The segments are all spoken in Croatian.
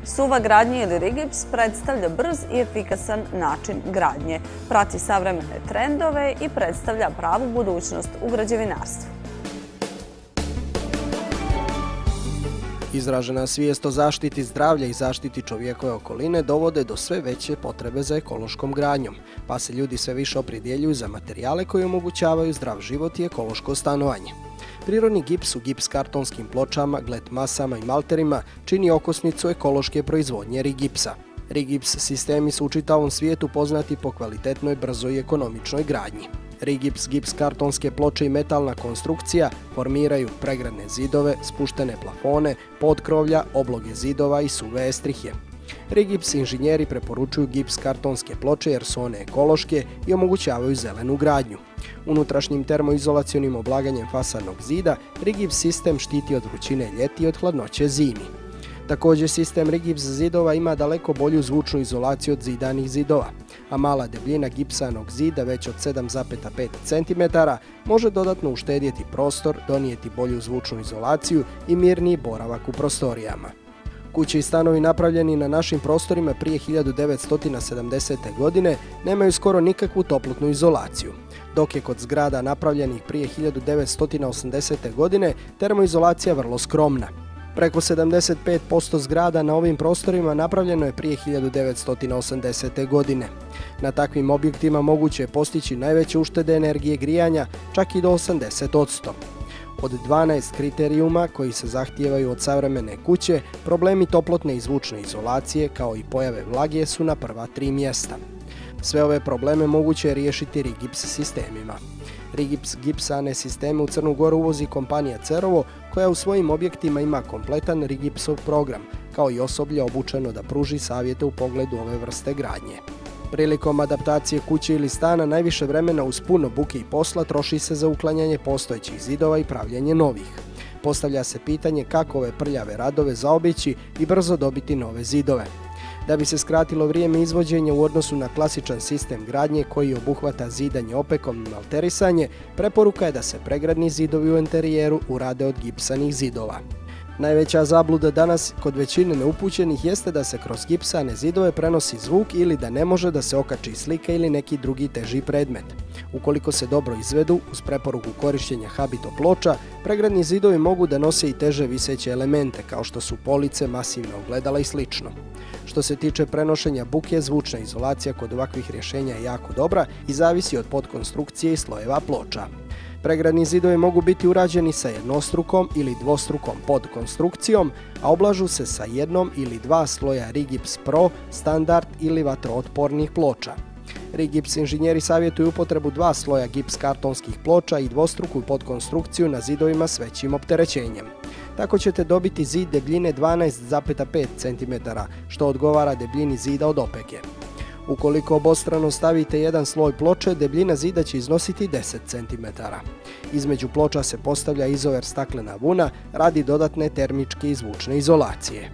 Suva gradnja ili rigips predstavlja brz i efikasan način gradnje, prati savremene trendove i predstavlja pravu budućnost u građevinarstvu. Izražena svijest o zaštiti zdravlja i zaštiti čovjekove okoline dovode do sve veće potrebe za ekološkom gradnjom, pa se ljudi sve više opredjeljuju za materijale koji omogućavaju zdrav život i ekološko stanovanje. Prirodni gips u gips kartonskim pločama, glet masama i malterima čini okosnicu ekološke proizvodnje rigipsa. Rigips sistemi su u čitavom svijetu poznati po kvalitetnoj, brzoj i ekonomičnoj gradnji. Rigips, gips kartonske ploče i metalna konstrukcija formiraju pregradne zidove, spuštene plafone, potkrovlja, obloge zidova i suve estrihije. Rigips inženjeri preporučuju gips kartonske ploče jer su one ekološke i omogućavaju zelenu gradnju. Unutrašnjim termoizolacionim oblaganjem fasadnog zida rigips sistem štiti od vrućine ljeti i od hladnoće zimi. Također sistem rigips zidova ima daleko bolju zvučnu izolaciju od zidanih zidova, a mala debljina gipsanog zida već od 7,5 cm može dodatno uštedjeti prostor, donijeti bolju zvučnu izolaciju i mirniji boravak u prostorijama. Kuće i stanovi napravljeni na našim prostorima prije 1970. godine nemaju skoro nikakvu toplotnu izolaciju, dok je kod zgrada napravljenih prije 1980. godine termoizolacija vrlo skromna. Preko 75% zgrada na ovim prostorima napravljeno je prije 1980. godine. Na takvim objektima moguće je postići najveće uštede energije grijanja, čak i do 80%. Od 12 kriterijuma koji se zahtijevaju od savremene kuće, problemi toplotne i zvučne izolacije kao i pojave vlage su na prva 3 mjesta. Sve ove probleme moguće je riješiti rigips sistemima. Rigips gipsane sisteme u Crnu Goru uvozi kompanija Cerovo, koja u svojim objektima ima kompletan rigipsov program, kao i osoblje obučeno da pruži savjete u pogledu ove vrste gradnje. Prilikom adaptacije kuće ili stana najviše vremena uz puno buke i posla troši se za uklanjanje postojećih zidova i pravljenje novih. Postavlja se pitanje kako ove prljave radove zaobići i brzo dobiti nove zidove. Da bi se skratilo vrijeme izvođenja u odnosu na klasičan sistem gradnje koji obuhvata zidanje opekom i malterisanje, preporuka je da se pregradni zidovi u interijeru urade od gipsanih zidova. Najveća zabluda danas kod većine neupućenih jeste da se kroz gipsane zidove prenosi zvuk ili da ne može da se okači slika ili neki drugi teži predmet. Ukoliko se dobro izvedu, uz preporuku korištenja habito ploča, pregradni zidovi mogu da nose i teže viseće elemente kao što su police, masivna ogledala i sl. Što se tiče prenošenja buke, zvučna izolacija kod ovakvih rješenja je jako dobra i zavisi od podkonstrukcije i slojeva ploča. Pregradni zidovi mogu biti urađeni sa jednostrukom ili dvostrukom podkonstrukcijom, a oblažu se sa jednom ili dva sloja Rigips Pro, standard ili vatrootpornih ploča. Rigips inženjeri savjetuju upotrebu 2 sloja gips kartonskih ploča i dvostruku podkonstrukciju na zidovima s većim opterećenjem. Tako ćete dobiti zid debljine 12,5 cm, što odgovara debljini zida od opeke. Ukoliko obostrano stavite jedan sloj ploče, debljina zida će iznositi 10 cm. Između ploča se postavlja izover staklena vuna radi dodatne termičke i zvučne izolacije.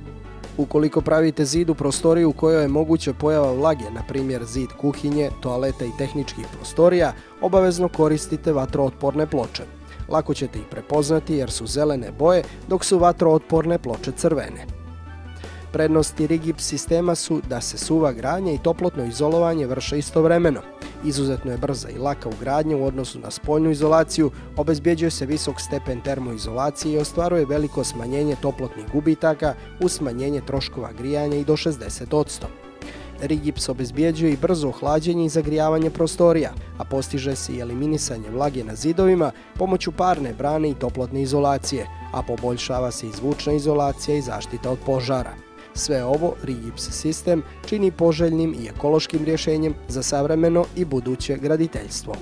Ukoliko pravite zid u prostoriju u kojoj je moguća pojava vlage, na primjer zid kuhinje, toaleta i tehničkih prostorija, obavezno koristite vatrootporne ploče. Lako ćete ih prepoznati jer su zelene boje, dok su vatrootporne ploče crvene. Prednosti rigips sistema su da se suva gradnja i toplotno izolovanje vrše istovremeno. Izuzetno je brza i laka u gradnji u odnosu na spoljnu izolaciju, obezbjeđuje se visok stepen termoizolacije i ostvaruje veliko smanjenje toplotnih gubitaka uz smanjenje troškova grijanja i do 60%. Rigips obezbjeđuje i brzo ohlađenje i zagrijavanje prostorija, a postiže se i eliminisanje vlage na zidovima pomoću parne brane i toplotne izolacije, a poboljšava se i zvučna izolacija i zaštita od požara. Sve ovo rigips sistem čini poželjnim i ekološkim rješenjem za savremeno i buduće graditeljstvo.